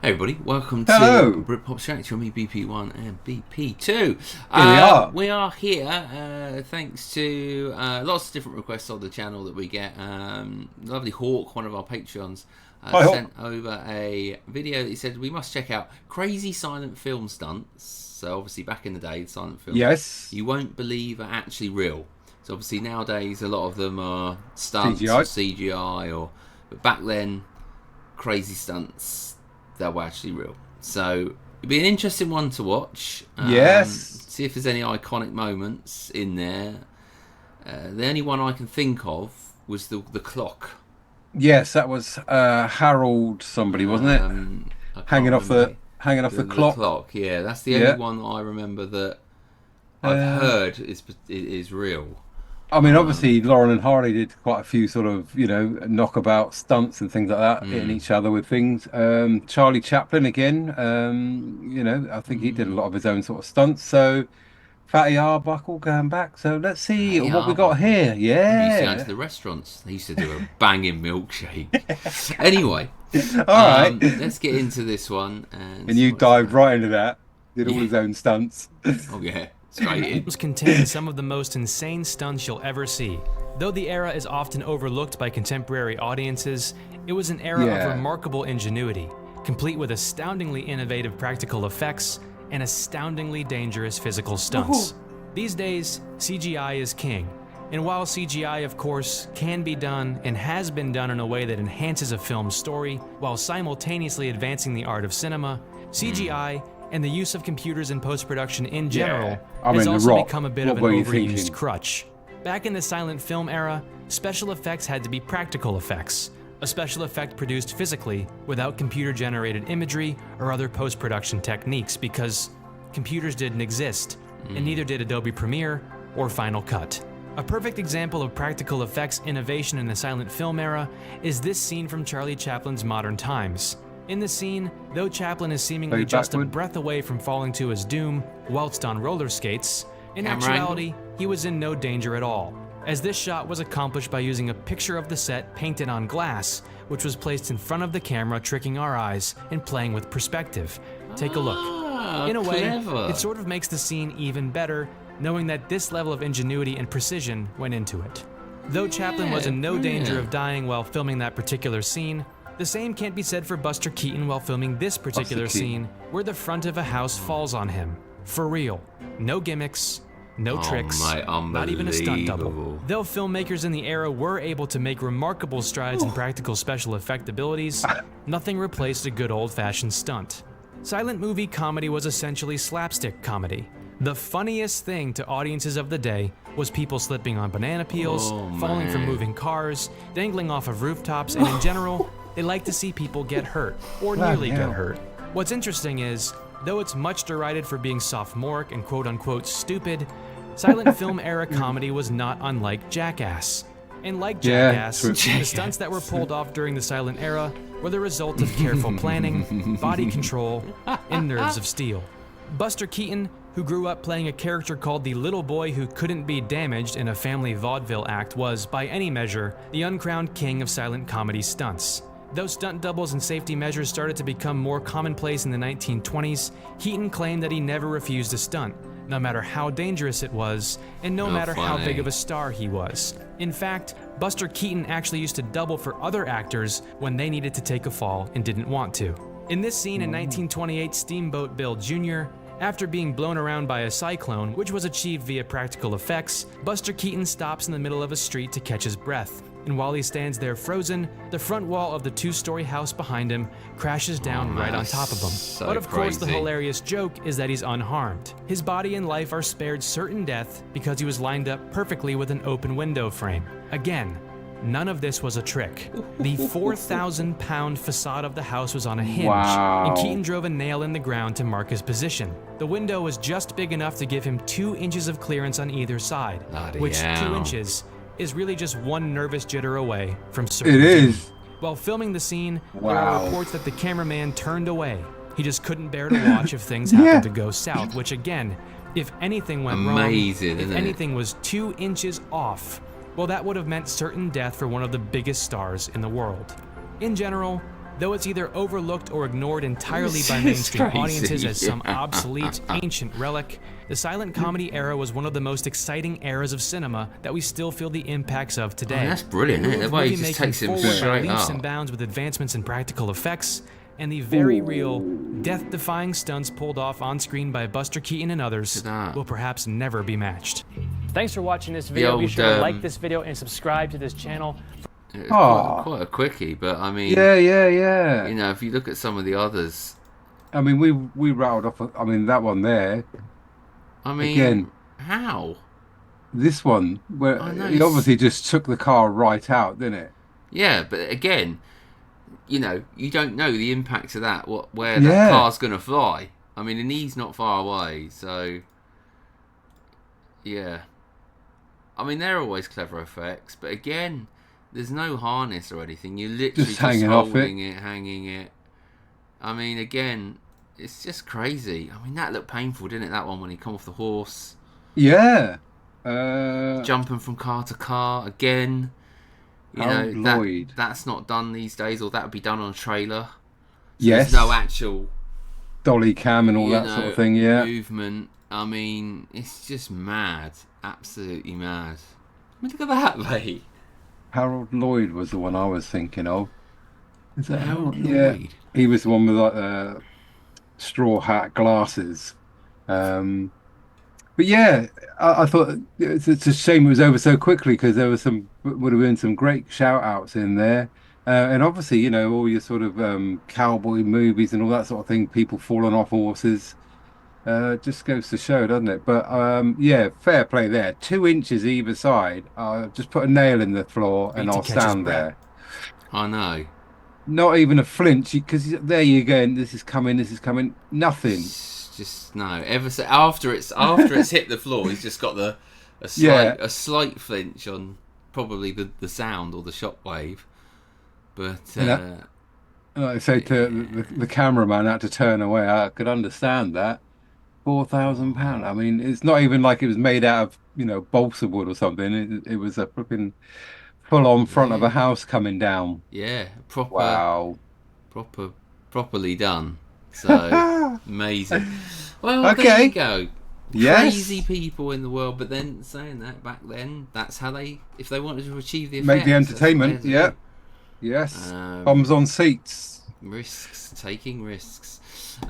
Hey everybody, welcome Hello. to Britpop React from me, BP1 and BP2. Here we are. We are here thanks to lots of different requests on the channel that we get. Lovely Hawk, one of our Patreons, sent over a video that he said we must check out crazy silent film stunts. So obviously back in the day, silent films, yes, you won't believe are actually real. So obviously nowadays a lot of them are stunts CGI. or CGI, but back then, crazy stunts that were actually real. So it'd be an interesting one to watch. Yes. See if there's any iconic moments in there. The only one I can think of was the clock. Yes, that was Harold somebody, wasn't it? Hanging off the clock. The clock, yeah. That's the only one that I remember that I've heard is real. I mean, obviously, Lauren and Harley did quite a few sort of, knockabout stunts and things like that, hitting each other with things. Charlie Chaplin again, I think he did a lot of his own sort of stunts. So, Fatty Arbuckle going back. So let's see what we got here. Yeah. He used to go to the restaurants. He used to do a banging milkshake. Anyway, all right. Let's get into this one. And you dived right into that. Did all his own stunts. Oh yeah. Films contain some of the most insane stunts you'll ever see. Though the era is often overlooked by contemporary audiences, it was an era of remarkable ingenuity, complete with astoundingly innovative practical effects and astoundingly dangerous physical stunts. These days, CGI is king, and while CGI, of course, can be done and has been done in a way that enhances a film's story while simultaneously advancing the art of cinema, CGI and the use of computers in post-production in general has also become a bit of an overused crutch. Back in the silent film era, special effects had to be practical effects. A special effect produced physically without computer-generated imagery or other post-production techniques because computers didn't exist, and neither did Adobe Premiere or Final Cut. A perfect example of practical effects innovation in the silent film era is this scene from Charlie Chaplin's Modern Times. In the scene, though Chaplin is seemingly just a breath away from falling to his doom whilst on roller skates, in actuality, he was in no danger at all, as this shot was accomplished by using a picture of the set painted on glass, which was placed in front of the camera, tricking our eyes and playing with perspective. Take a look. In a way, it sort of makes the scene even better, knowing that this level of ingenuity and precision went into it. Though Chaplin was in no danger of dying while filming that particular scene, the same can't be said for Buster Keaton while filming this particular scene, where the front of a house falls on him. For real. No gimmicks, no tricks, not even a stunt double. Though filmmakers in the era were able to make remarkable strides in practical special effect abilities, nothing replaced a good old-fashioned stunt. Silent movie comedy was essentially slapstick comedy. The funniest thing to audiences of the day was people slipping on banana peels, falling from moving cars, dangling off of rooftops, and in general, they like to see people get hurt, or nearly get hurt. What's interesting is, though it's much derided for being sophomoric and quote-unquote stupid, silent film era comedy was not unlike Jackass. And like Jackass, the stunts that were pulled off during the silent era were the result of careful planning, body control, and nerves of steel. Buster Keaton, who grew up playing a character called the little boy who couldn't be damaged in a family vaudeville act, was, by any measure, the uncrowned king of silent comedy stunts. Though stunt doubles and safety measures started to become more commonplace in the 1920s, Keaton claimed that he never refused a stunt, no matter how dangerous it was, and no matter how big of a star he was. In fact, Buster Keaton actually used to double for other actors when they needed to take a fall and didn't want to. In this scene in 1928, Steamboat Bill Jr., after being blown around by a cyclone, which was achieved via practical effects, Buster Keaton stops in the middle of a street to catch his breath. And while he stands there frozen, the front wall of the two-story house behind him crashes down right on top of him. But of course, the hilarious joke is that he's unharmed. His body and life are spared certain death because he was lined up perfectly with an open window frame. Again, none of this was a trick. The 4,000-pound facade of the house was on a hinge, and Keaton drove a nail in the ground to mark his position. The window was just big enough to give him 2 inches of clearance on either side, which 2 inches is really just one nervous jitter away from certain doom. While filming the scene, there are reports that the cameraman turned away. He just couldn't bear to watch if things happened to go south, which again, if anything went wrong, if anything was 2 inches off, well, that would have meant certain death for one of the biggest stars in the world. In general, Though it's either overlooked or ignored entirely by mainstream audiences as some obsolete, ancient relic, the silent comedy era was one of the most exciting eras of cinema that we still feel the impacts of today. Oh, that's brilliant, isn't it? The way he just takes him straight leaps up. and bounds with advancements in practical effects, and the very real, death-defying stunts pulled off on screen by Buster Keaton and others will perhaps never be matched. Thanks for watching this video. Be sure to like this video and subscribe to this channel. It's quite a quickie, but I mean, yeah. You know, if you look at some of the others, I mean, we rattled off. I mean, that one there. I mean, again, how? This one, where he obviously just took the car right out, didn't it? Yeah, but again, you know, you don't know the impact of that, where that car's going to fly. I mean, and he's not far away, so yeah. I mean, they're always clever effects, but again, there's no harness or anything. You're literally just holding it, hanging it. I mean, again, it's just crazy. I mean, that looked painful, didn't it? That one when he come off the horse. Yeah. Jumping from car to car again. You know, that's not done these days, or that would be done on a trailer. So yes. There's no actual dolly cam and all that sort of thing. Yeah. Movement. I mean, it's just mad. Absolutely mad. I mean, look at that, mate. Harold Lloyd was the one I was thinking of. Is that Harold Lloyd? Yeah. He was the one with like straw hat, glasses. But yeah, I thought it's a shame it was over so quickly, because there was would have been some great shout outs in there. And obviously, you know, all your sort of cowboy movies and all that sort of thing, people falling off horses, just goes to show, doesn't it? But yeah, fair play there. 2 inches either side. Just put a nail in the floor and I'll stand there. I know. Not even a flinch, because there you go. And this is coming. Nothing. Just no. After it's hit the floor, he's just got a slight flinch on probably the sound or the shockwave. But I say to the cameraman had to turn away. I could understand that. £4,000. I mean, it's not even like it was made out of, you know, balsa wood or something. It was a flipping full-on front of a house coming down. Yeah, proper. Wow. Properly done. So amazing. Well, okay. There you go. Yes. Crazy people in the world, but then saying that back then, that's how if they wanted to achieve the effects, make the entertainment. Yeah. Yes. Bombs on seats. Taking risks.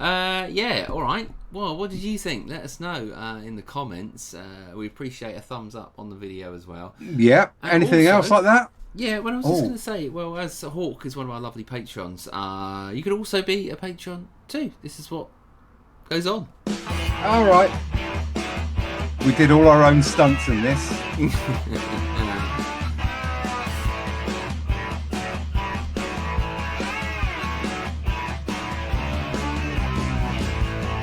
Yeah. All right. Well, what did you think? Let us know in the comments. We appreciate a thumbs up on the video as well. Yeah. And anything else like that? Yeah, well, I was just going to say, well, as Hawk is one of our lovely patrons, you could also be a patron too. This is what goes on. All right. We did all our own stunts in this.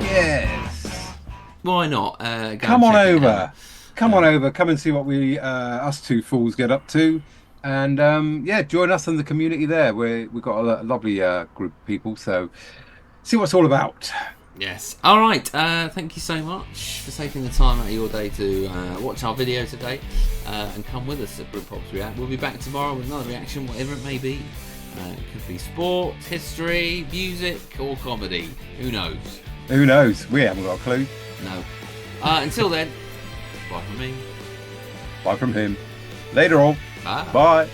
Yes. Why not? Come on over. Come on over. Come and see what us two fools get up to. And yeah, join us in the community there. We've got a lovely group of people, so see what it's all about. Yes. All right. Thank you so much for taking the time out of your day to watch our video today and come with us at Brits React. We'll be back tomorrow with another reaction, whatever it may be. It could be sport, history, music, or comedy. Who knows? Who knows? We haven't got a clue. No. Until then, bye from me. Bye from him. Later on. Bye. Bye.